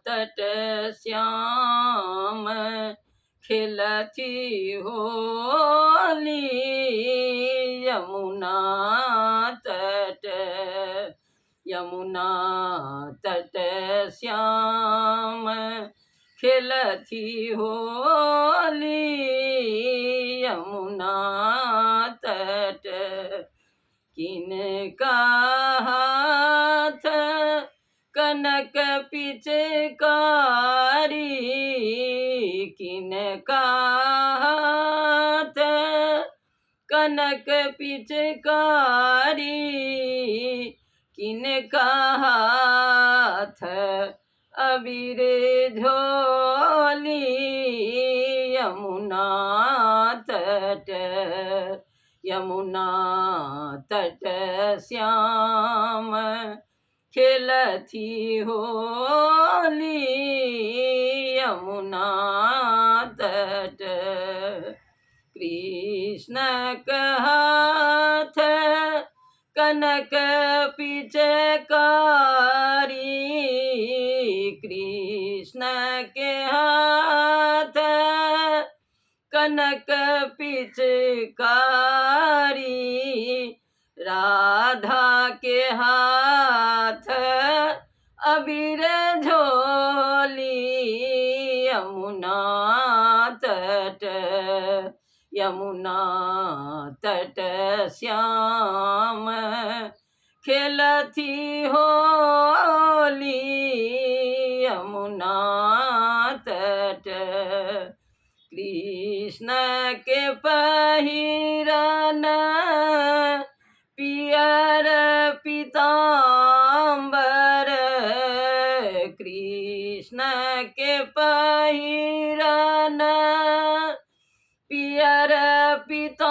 तट श्याम खिलती होली यमुना तट यमुना तट श्याम खिलती होली यमुना तट किनका हाथ कनक पिचकारी किनका हाथ कनक पिचकारी किनका हाथ अबीर झोली यमुना तट यमुना तट श्याम खिलती होली यमुना तट कृष्ण का हाथ कनक पिचकारी कृष्ण के हाथ कनक पिचकारी राधा के हाथ अबीर झोली यमुना तट यमुना तट श्याम खिलती होली यमुना तट कृष्ण के पहिरन पियर पीताम्बर कृष्ण के पहिरन पियर पीताम्बर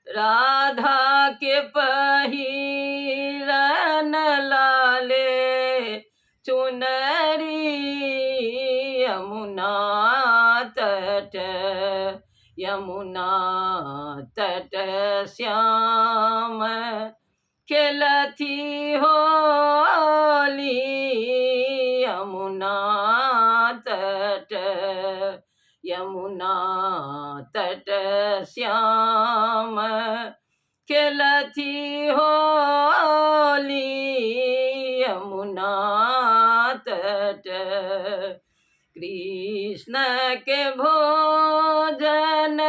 राधा के पहिरन लाले चुनरी यमुना तट यमुना तट श्याम खिलती होली यमुना तट यमुना तट श्याम खिलती होली यमुना तट कृष्ण के भोजन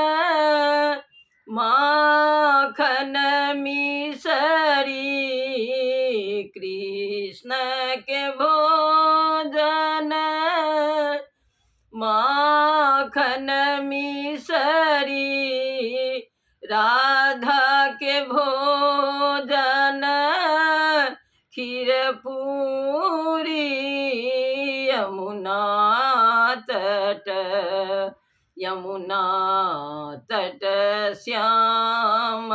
माखन मिसरी कृष्ण के भोजन माखन मिसरी राधा के भोजन खीर पूरी यमुना तट यमुना तट श्याम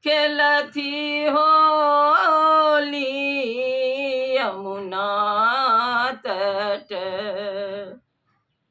खिलती हो